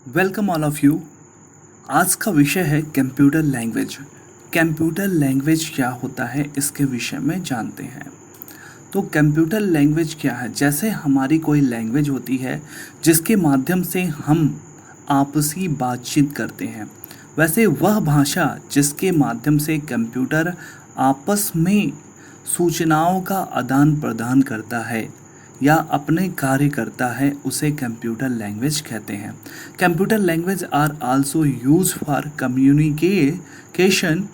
Welcome all of you. आज का विषय है कंप्यूटर लैंग्वेज। कंप्यूटर लैंग्वेज क्या होता है इसके विषय में जानते हैं। तो कंप्यूटर लैंग्वेज क्या है? जैसे हमारी कोई लैंग्वेज होती है जिसके माध्यम से हम आपसी बातचीत करते हैं, वैसे वह भाषा जिसके माध्यम से कंप्यूटर आपस में सूचनाओं का आदान प्रदान करता है या अपने कार्य करता है, उसे कंप्यूटर लैंग्वेज कहते हैं। Computer language are also use for communication,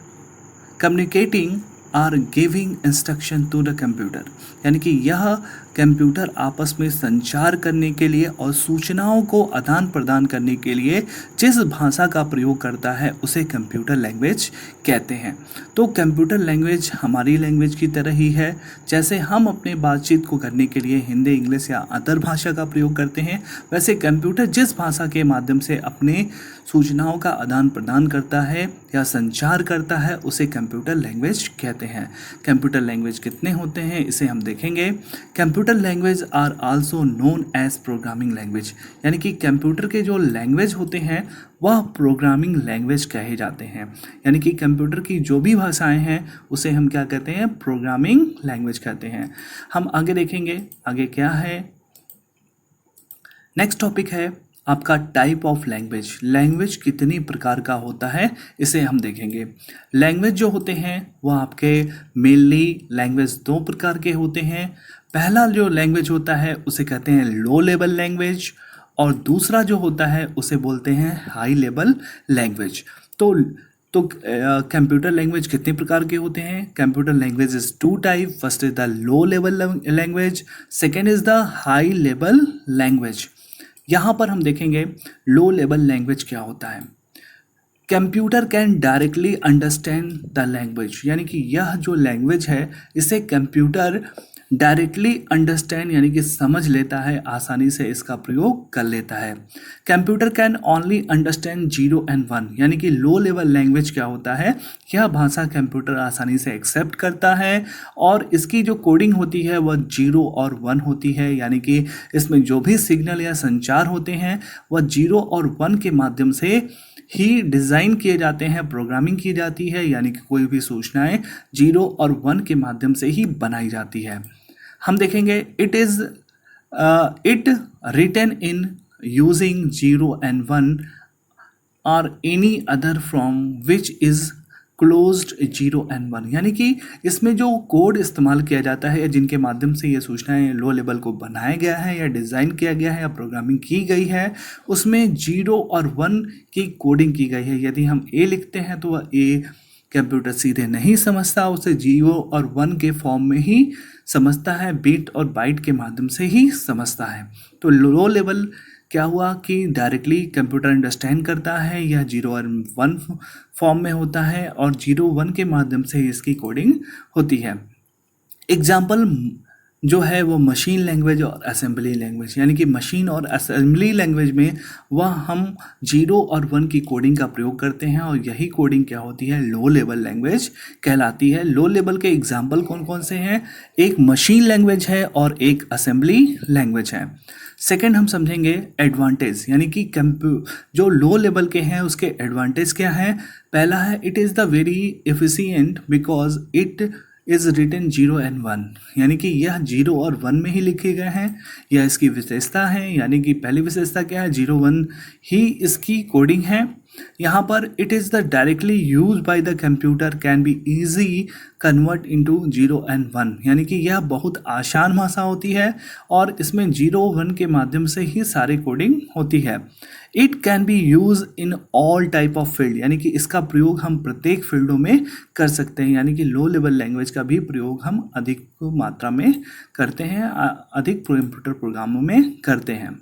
communicating or giving instruction to the computer. यानी कि यह कंप्यूटर आपस में संचार करने के लिए और सूचनाओं को आदान प्रदान करने के लिए जिस भाषा का प्रयोग करता है उसे कंप्यूटर लैंग्वेज कहते हैं। तो कंप्यूटर लैंग्वेज हमारी लैंग्वेज की तरह ही है। जैसे हम अपने बातचीत को करने के लिए हिंदी, इंग्लिश या अदर भाषा का प्रयोग करते हैं, वैसे कंप्यूटर जिस भाषा के माध्यम से अपने सूचनाओं का आदान प्रदान करता है या संचार करता है उसे कंप्यूटर लैंग्वेज कहते हैं। कंप्यूटर लैंग्वेज कितने होते हैं इसे हम देखेंगे। Computer language are also known as programming language. यानी कि कंप्यूटर के जो लैंग्वेज होते हैं वह प्रोग्रामिंग लैंग्वेज कहे जाते हैं। यानी कि कंप्यूटर की जो भी भाषाएं हैं उसे हम क्या कहते हैं? प्रोग्रामिंग लैंग्वेज कहते हैं। हम आगे देखेंगे आगे क्या है। नेक्स्ट टॉपिक है आपका टाइप ऑफ लैंग्वेज। लैंग्वेज कितनी प्रकार का होता है इसे हम देखेंगे। लैंग्वेज जो होते हैं वह आपके मेनली लैंग्वेज दो प्रकार के होते हैं। पहला जो लैंग्वेज होता है उसे कहते हैं लो लेवल लैंग्वेज और दूसरा जो होता है उसे बोलते हैं हाई लेवल लैंग्वेज। तो कंप्यूटर लैंग्वेज कितने प्रकार के होते हैं? Computer language is two type. First is the low level language, second is the high level language. यहाँ पर हम देखेंगे लो लेवल लैंग्वेज क्या होता है। Computer can directly understand the language. यानी कि यह जो लैंग्वेज है इसे कंप्यूटर डायरेक्टली अंडरस्टैंड यानी कि समझ लेता है, आसानी से इसका प्रयोग कर लेता है। Computer can only understand 0 and 1। यानी कि लो लेवल लैंग्वेज क्या होता है? यह भाषा कंप्यूटर आसानी से एक्सेप्ट करता है और इसकी जो कोडिंग होती है वह 0 और 1 होती है। यानी कि इसमें जो भी सिग्नल या संचार होते हैं वह 0 और 1 के माध्यम से ही डिज़ाइन किए जाते हैं, प्रोग्रामिंग की जाती है। यानी कि कोई भी सूचनाएं 0 और 1 के माध्यम से ही बनाई जाती है। हम देखेंगे it written in using 0 and 1 और any other from which is closed 0 and 1। यानी कि इसमें जो कोड इस्तेमाल किया जाता है या जिनके माध्यम से ये सूचनाएं लो लेवल को बनाया गया है या डिज़ाइन किया गया है या प्रोग्रामिंग की गई है उसमें 0 और 1 की कोडिंग की गई है। यदि हम ए लिखते हैं तो वह ए कंप्यूटर सीधे नहीं समझता, उसे 0 और 1 के फॉर्म में ही समझता है, बिट और बाइट के माध्यम से ही समझता है। तो लो लेवल क्या हुआ कि डायरेक्टली कंप्यूटर अंडरस्टैंड करता है, यह 0 और 1 फॉर्म में होता है और 0 1 के माध्यम से इसकी कोडिंग होती है। एग्जाम्पल जो है वो मशीन लैंग्वेज और असेंबली लैंग्वेज। यानी कि मशीन और असेंबली लैंग्वेज में वह हम 0 और 1 की कोडिंग का प्रयोग करते हैं और यही कोडिंग क्या होती है? लो लेवल लैंग्वेज कहलाती है। लो लेवल के एग्जाम्पल कौन कौन से हैं? एक मशीन लैंग्वेज है और एक असेंबली लैंग्वेज है। सेकेंड हम समझेंगे एडवांटेज। यानी कि जो लो लेवल के हैं उसके एडवांटेज क्या है। पहला है it is the very efficient because it is written 0 and 1। यानी कि यह 0 और 1 में ही लिखे गए हैं, यह इसकी विशेषता है। यानी कि पहली विशेषता क्या है? 0 1 ही इसकी कोडिंग है। यहाँ पर it is the directly use by the computer can be easy convert into 0 and 1। यानी कि यह बहुत आसान भाषा होती है और इसमें 0 1 के माध्यम से ही सारी कोडिंग होती है। It can be use in all type of field. यानी कि इसका प्रयोग हम प्रत्येक फील्डों में कर सकते हैं। यानी कि लो लेवल लैंग्वेज का भी प्रयोग हम अधिक मात्रा में करते हैं, अधिक कंप्यूटर प्रोग्रामों में करते हैं।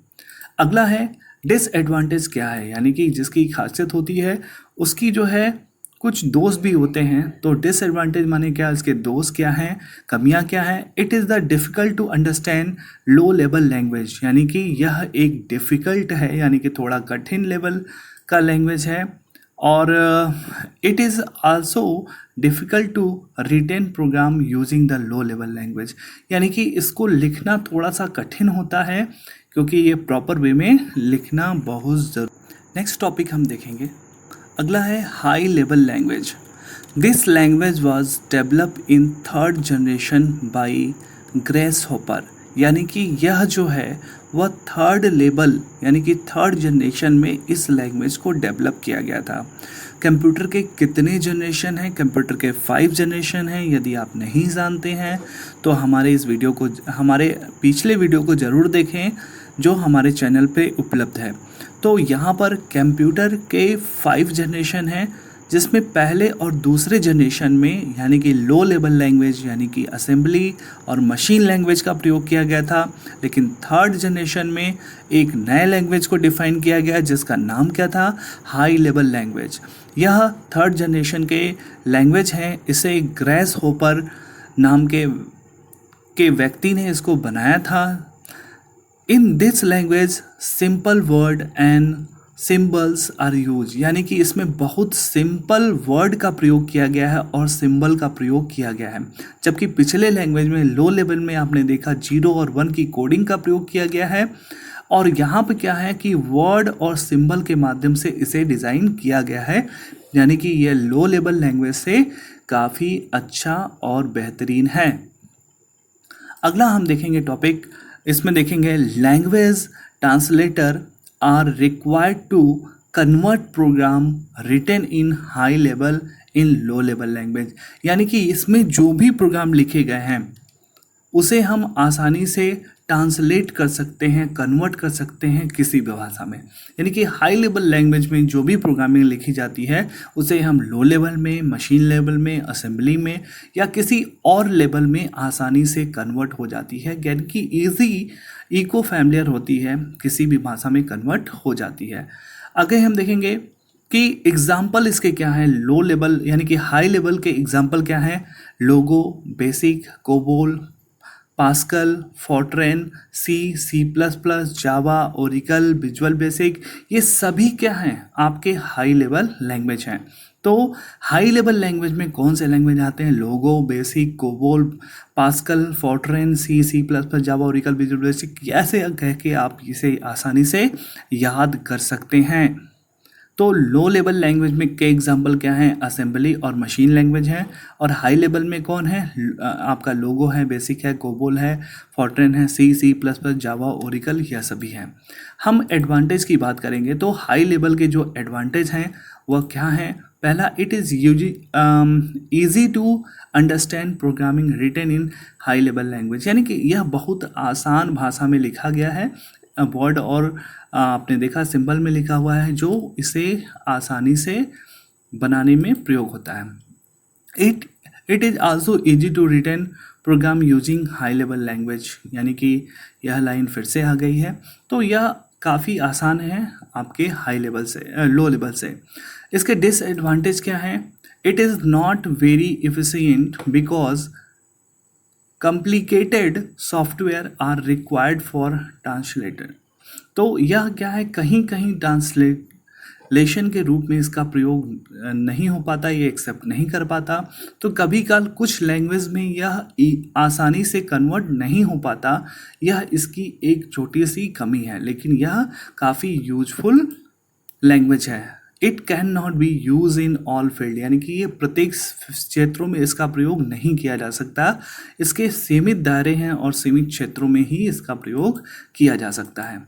अगला है डिसएडवांटेज क्या है। यानी कि जिसकी खासियत होती है उसकी जो है कुछ दोष भी होते हैं। तो डिसएडवांटेज माने क्या? इसके दोष क्या हैं, कमियां क्या हैं? It is the difficult to understand low level language. यानी कि यह एक डिफ़िकल्ट है, यानी कि थोड़ा कठिन लेवल का लैंग्वेज है। और it is also difficult to written program using the low level language, यानी कि इसको लिखना थोड़ा सा कठिन होता है क्योंकि ये प्रॉपर वे में लिखना बहुत ज़रूरी। नेक्स्ट टॉपिक हम देखेंगे, अगला है high level language. This language was develop in third generation by grace hopper, यानी कि यह जो है वह थर्ड लेवल यानी कि थर्ड जनरेशन में इस लैंग्वेज को डेवलप किया गया था। कंप्यूटर के कितने जनरेशन हैं? कंप्यूटर के 5 जनरेशन हैं। यदि आप नहीं जानते हैं तो हमारे पिछले वीडियो को ज़रूर देखें जो हमारे चैनल पे उपलब्ध है। तो यहाँ पर कंप्यूटर के 5 जनरेशन हैं, जिसमें पहले और दूसरे जनरेशन में यानी कि लो लेवल लैंग्वेज यानी कि असेंबली और मशीन लैंग्वेज का प्रयोग किया गया था। लेकिन थर्ड जनरेशन में एक नए लैंग्वेज को डिफाइन किया गया जिसका नाम क्या था? High level language. यह थर्ड जनरेशन के लैंग्वेज हैं। इसे ग्रेस होपर नाम के व्यक्ति ने इसको बनाया था। In this language simple word and symbols are use, यानी कि इसमें बहुत सिंपल वर्ड का प्रयोग किया गया है और सिंबल का प्रयोग किया गया है। जबकि पिछले लैंग्वेज में लो लेवल में आपने देखा 0 और 1 की कोडिंग का प्रयोग किया गया है, और यहाँ पे क्या है कि वर्ड और सिंबल के माध्यम से इसे डिज़ाइन किया गया है, यानी कि यह लो लेवल लैंग्वेज से काफ़ी अच्छा और बेहतरीन है। अगला हम देखेंगे टॉपिक, इसमें देखेंगे language translator are required to convert program written in high level in low level language, यानी कि इसमें जो भी प्रोग्राम लिखे गए हैं उसे हम आसानी से ट्रांसलेट कर सकते हैं, कन्वर्ट कर सकते हैं किसी भी भाषा में। यानी कि हाई लेवल लैंग्वेज में जो भी प्रोग्रामिंग लिखी जाती है उसे हम लो लेवल में, मशीन लेवल में, असेंबली में या किसी और लेवल में आसानी से कन्वर्ट हो जाती है, यानी कि ईजी इको फैमिलियर होती है, किसी भी भाषा में कन्वर्ट हो जाती है। आगे हम देखेंगे कि एग्जाम्पल इसके क्या हैं। लो लेवल यानी कि हाई लेवल के एग्जाम्पल क्या हैं? Logo, BASIC, COBOL, Pascal, Fortran, C plus plus, Java, Oracle, Visual Basic, ये सभी क्या हैं? आपके हाई लेवल लैंग्वेज हैं। तो हाई लेवल लैंग्वेज में कौन से लैंग्वेज आते हैं? Logo, BASIC, COBOL, Pascal, Fortran, C plus plus, Java, Oracle, Visual Basic, ऐसे कह के आप इसे आसानी से याद कर सकते हैं। तो लो लेवल लैंग्वेज में के एग्जाम्पल क्या हैं? असेंबली और मशीन लैंग्वेज है। और हाई लेवल में कौन है? आपका लोगो है, बेसिक है, कोबोल है, फोर्ट्रेन है, सी प्लस प्लस, जावा, ओरिकल, यह सभी हैं। हम एडवांटेज की बात करेंगे तो हाई लेवल के जो एडवांटेज हैं वह क्या हैं? पहला, it is easy to understand programming written in high level language, यानी कि यह बहुत आसान भाषा में लिखा गया है। वर्ड और आपने देखा सिंबल में लिखा हुआ है जो इसे आसानी से बनाने में प्रयोग होता है। It is also easy to written program using high level language, यानी कि यह लाइन फिर से आ गई है। तो यह काफ़ी आसान है आपके हाई लेवल से, लो लेवल से। इसके डिसएडवांटेज क्या हैं? It is not very efficient because complicated software are required for translator. तो यह क्या है, कहीं कहीं ट्रांसलेशन के रूप में इसका प्रयोग नहीं हो पाता, ये एक्सेप्ट नहीं कर पाता। तो कभी कल कुछ लैंग्वेज में यह आसानी से कन्वर्ट नहीं हो पाता, यह इसकी एक छोटी सी कमी है, लेकिन यह काफ़ी यूजफुल लैंग्वेज है। It can not be use in all field, यानी कि ये प्रत्येक क्षेत्रों में इसका प्रयोग नहीं किया जा सकता। इसके सीमित दायरे हैं और सीमित क्षेत्रों में ही इसका प्रयोग किया जा सकता है।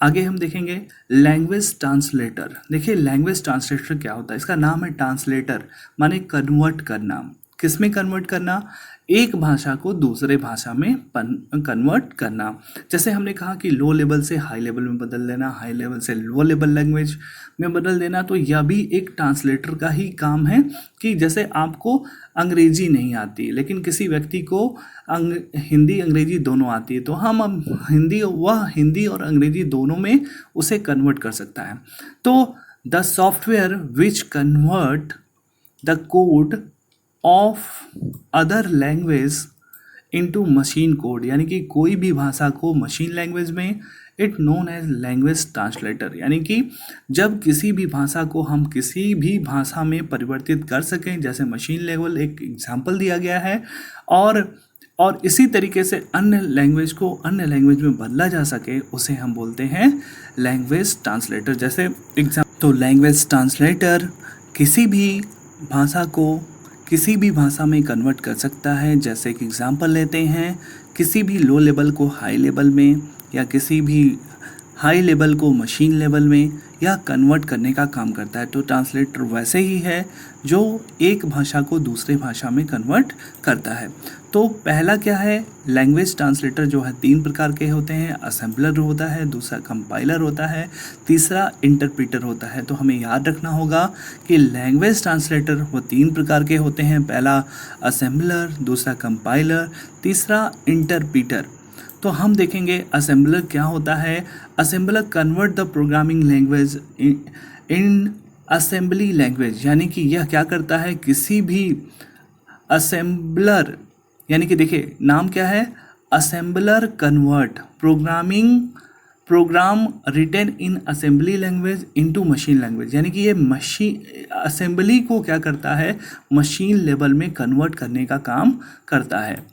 आगे हम देखेंगे लैंग्वेज ट्रांसलेटर। देखिए लैंग्वेज ट्रांसलेटर क्या होता है? इसका नाम है ट्रांसलेटर, माने कन्वर्ट करना। किस में कन्वर्ट करना? एक भाषा को दूसरे भाषा में कन्वर्ट करना। जैसे हमने कहा कि लो लेवल से हाई लेवल में बदल देना, हाई लेवल से लो लेवल लैंग्वेज में बदल देना, तो यह भी एक ट्रांसलेटर का ही काम है। कि जैसे आपको अंग्रेजी नहीं आती लेकिन किसी व्यक्ति को हिंदी अंग्रेजी दोनों आती है, तो हम हिंदी और अंग्रेजी दोनों में उसे कन्वर्ट कर सकता है। तो the software which convert the code of other language into machine code, यानी कि कोई भी भाषा को मशीन लैंग्वेज में it known as language translator, यानी कि जब किसी भी भाषा को हम किसी भी भाषा में परिवर्तित कर सकें, जैसे मशीन लेवल एक एग्जाम्पल दिया गया है, और इसी तरीके से अन्य लैंग्वेज को अन्य लैंग्वेज में बदला जा सके, उसे हम बोलते हैं लैंग्वेज ट्रांसलेटर। जैसे तो लैंग्वेज ट्रांसलेटर किसी भी भाषा को किसी भी भाषा में कन्वर्ट कर सकता है। जैसे कि एग्जांपल लेते हैं, किसी भी लो लेवल को हाई लेवल में, या किसी भी हाई लेवल को मशीन लेवल में, या कन्वर्ट करने का काम करता है। तो ट्रांसलेटर वैसे ही है जो एक भाषा को दूसरे भाषा में कन्वर्ट करता है। तो पहला क्या है, लैंग्वेज ट्रांसलेटर जो है 3 प्रकार के होते हैं। असेंबलर होता है, दूसरा कंपाइलर होता है, तीसरा इंटरप्रीटर होता है। तो हमें याद रखना होगा कि लैंग्वेज ट्रांसलेटर वो 3 प्रकार के होते हैं। पहला असेंबलर, दूसरा कंपाइलर, तीसरा इंटरप्रीटर। तो हम देखेंगे असेंबलर क्या होता है। Assembler convert the programming language in assembly language, यानी कि यह क्या करता है, किसी भी असेंबलर, यानी कि देखिए नाम क्या है, assembler convert program written in assembly language into machine language, यानी कि ये मशीन असेंबली को क्या करता है, मशीन लेवल में कन्वर्ट करने का काम करता है।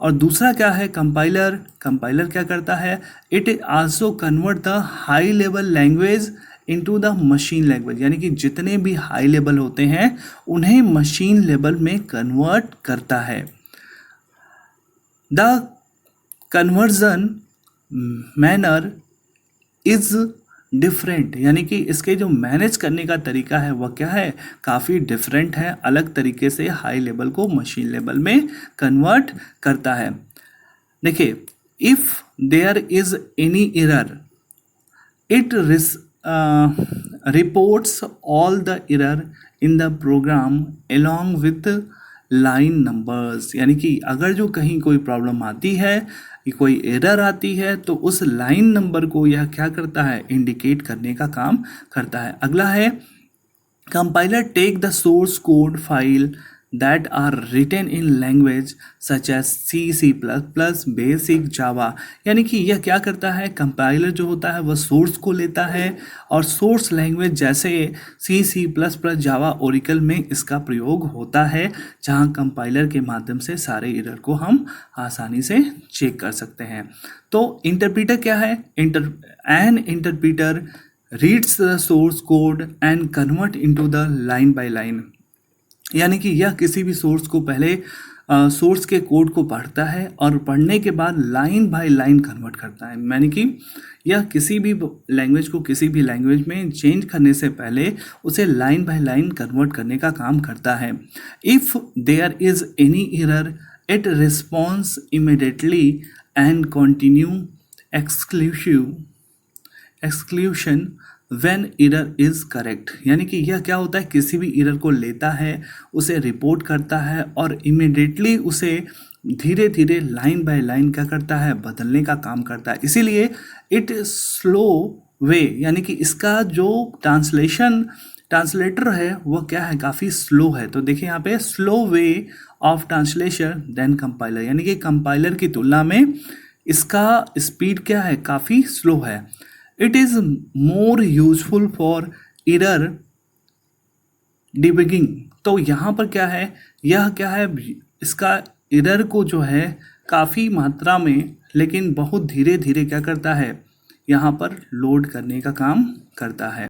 और दूसरा क्या है, कंपाइलर क्या करता है, it also convert the high level language into the machine language, यानी कि जितने भी हाई लेवल होते हैं उन्हें मशीन लेवल में कन्वर्ट करता है। The conversion manner is different, यानी कि इसके जो मैनेज करने का तरीका है वह क्या है, काफ़ी डिफरेंट है, अलग तरीके से हाई लेवल को मशीन लेवल में कन्वर्ट करता है। देखिए, if there is any error it reports all the error in the program along with line numbers, यानी कि अगर जो कहीं कोई प्रॉब्लम आती है, कोई एरर आती है, तो उस लाइन नंबर को यह क्या करता है, इंडिकेट करने का काम करता है। अगला है compiler take the source code file that are written in language such as C++, BASIC Java, यानी कि यह क्या करता है, कंपाइलर जो होता है वह सोर्स को लेता है और सोर्स लैंग्वेज जैसे C++, जावा, ओरेकल में इसका प्रयोग होता है, जहां कंपाइलर के माध्यम से सारे एरर को हम आसानी से चेक कर सकते हैं। तो इंटरप्रीटर क्या है, an interpreter reads the source code and convert into the line by line, यानी कि यह किसी भी सोर्स को पहले सोर्स के कोड को पढ़ता है और पढ़ने के बाद लाइन बाय लाइन कन्वर्ट करता है, यानी कि यह किसी भी लैंग्वेज को किसी भी लैंग्वेज में चेंज करने से पहले उसे लाइन बाय लाइन कन्वर्ट करने का काम करता है। If there is any error it response immediately and continue exclusion when error is correct, यानी कि यह क्या होता है, किसी भी एरर को लेता है, उसे रिपोर्ट करता है और इमीडिएटली उसे धीरे धीरे लाइन बाय लाइन क्या करता है, बदलने का काम करता है। इसीलिए इट स्लो वे, यानी कि इसका जो ट्रांसलेटर है वह क्या है, काफ़ी स्लो है। तो देखिए यहाँ पे slow way of translation then compiler, यानी कि कंपाइलर की तुलना में इसका स्पीड क्या है, काफ़ी स्लो है। It is more useful for error debugging, तो यहाँ पर क्या है, यह क्या है, इसका एरर को जो है काफ़ी मात्रा में लेकिन बहुत धीरे धीरे क्या करता है, यहाँ पर लोड करने का काम करता है।